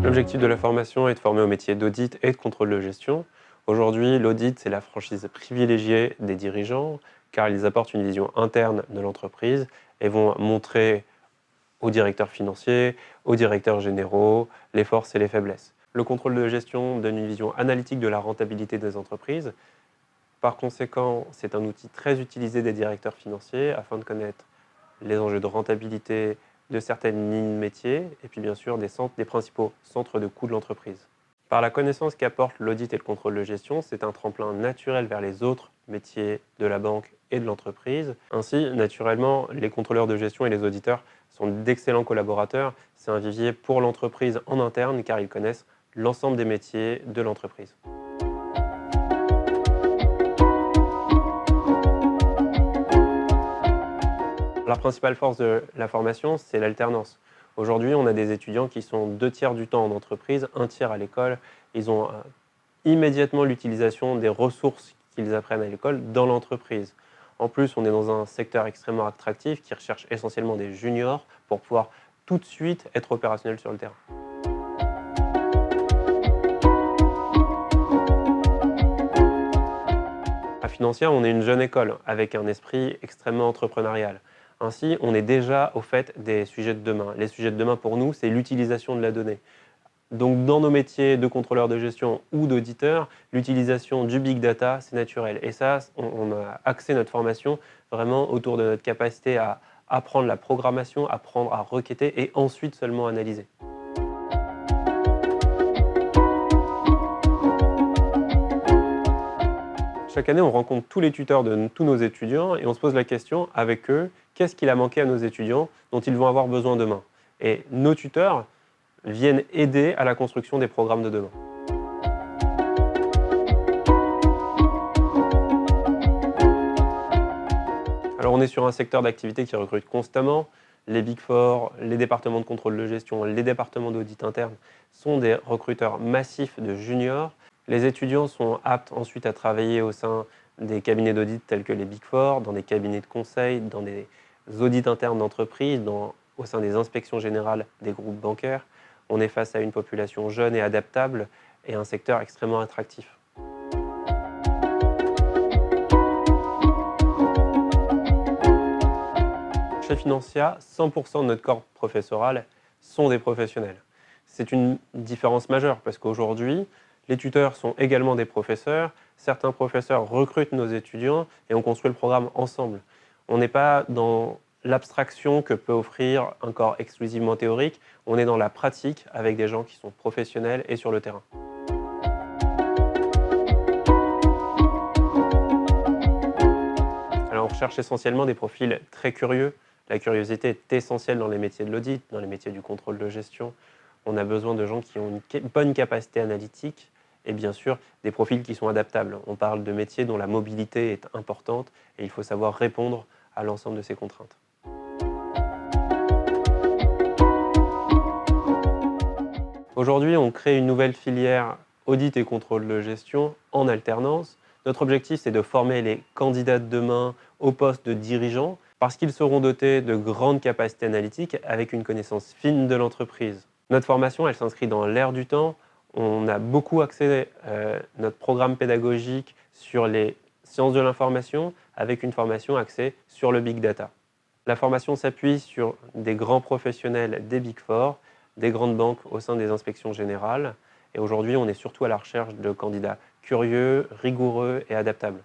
L'objectif de la formation est de former au métier d'audit et de contrôle de gestion. Aujourd'hui, l'audit, c'est la franchise privilégiée des dirigeants, car ils apportent une vision interne de l'entreprise et vont montrer aux directeurs financiers, aux directeurs généraux, les forces et les faiblesses. Le contrôle de gestion donne une vision analytique de la rentabilité des entreprises. Par conséquent, c'est un outil très utilisé des directeurs financiers afin de connaître les enjeux de rentabilité de certaines lignes métiers et puis bien sûr des principaux centres de coûts de l'entreprise. Par la connaissance qu'apporte l'audit et le contrôle de gestion, c'est un tremplin naturel vers les autres métiers de la banque et de l'entreprise. Ainsi, naturellement, les contrôleurs de gestion et les auditeurs sont d'excellents collaborateurs. C'est un vivier pour l'entreprise en interne car ils connaissent l'ensemble des métiers de l'entreprise. La principale force de la formation, c'est l'alternance. Aujourd'hui, on a des étudiants qui sont 2 tiers du temps en entreprise, 1 tiers à l'école. Ils ont immédiatement l'utilisation des ressources qu'ils apprennent à l'école dans l'entreprise. En plus, on est dans un secteur extrêmement attractif qui recherche essentiellement des juniors pour pouvoir tout de suite être opérationnel sur le terrain. À Financière, on est une jeune école avec un esprit extrêmement entrepreneurial. Ainsi, on est déjà au fait des sujets de demain. Les sujets de demain pour nous, c'est l'utilisation de la donnée. Donc, dans nos métiers de contrôleur de gestion ou d'auditeur, l'utilisation du big data, c'est naturel. Et ça, on a axé notre formation vraiment autour de notre capacité à apprendre la programmation, apprendre à requêter et ensuite seulement analyser. Chaque année, on rencontre tous les tuteurs de tous nos étudiants et on se pose la question avec eux, qu'est-ce qu'il a manqué à nos étudiants dont ils vont avoir besoin demain? Et nos tuteurs viennent aider à la construction des programmes de demain. Alors on est sur un secteur d'activité qui recrute constamment. Les Big Four, les départements de contrôle de gestion, les départements d'audit interne sont des recruteurs massifs de juniors. Les étudiants sont aptes ensuite à travailler au sein des cabinets d'audit tels que les Big Four, dans des cabinets de conseil, dans des audits internes d'entreprise, au sein des inspections générales des groupes bancaires. On est face à une population jeune et adaptable et un secteur extrêmement attractif. Chez Financia, 100% de notre corps professoral sont des professionnels. C'est une différence majeure parce qu'aujourd'hui, les tuteurs sont également des professeurs. Certains professeurs recrutent nos étudiants et on construit le programme ensemble. On n'est pas dans l'abstraction que peut offrir un corps exclusivement théorique. On est dans la pratique avec des gens qui sont professionnels et sur le terrain. Alors, on recherche essentiellement des profils très curieux. La curiosité est essentielle dans les métiers de l'audit, dans les métiers du contrôle de gestion. On a besoin de gens qui ont une bonne capacité analytique et bien sûr des profils qui sont adaptables. On parle de métiers dont la mobilité est importante et il faut savoir répondre à l'ensemble de ces contraintes. Aujourd'hui, on crée une nouvelle filière audit et contrôle de gestion en alternance. Notre objectif, c'est de former les candidats de demain au poste de dirigeant parce qu'ils seront dotés de grandes capacités analytiques avec une connaissance fine de l'entreprise. Notre formation, elle s'inscrit dans l'ère du temps. On a beaucoup axé notre programme pédagogique sur les sciences de l'information avec une formation axée sur le big data. La formation s'appuie sur des grands professionnels des Big Four, des grandes banques au sein des inspections générales. Et aujourd'hui, on est surtout à la recherche de candidats curieux, rigoureux et adaptables.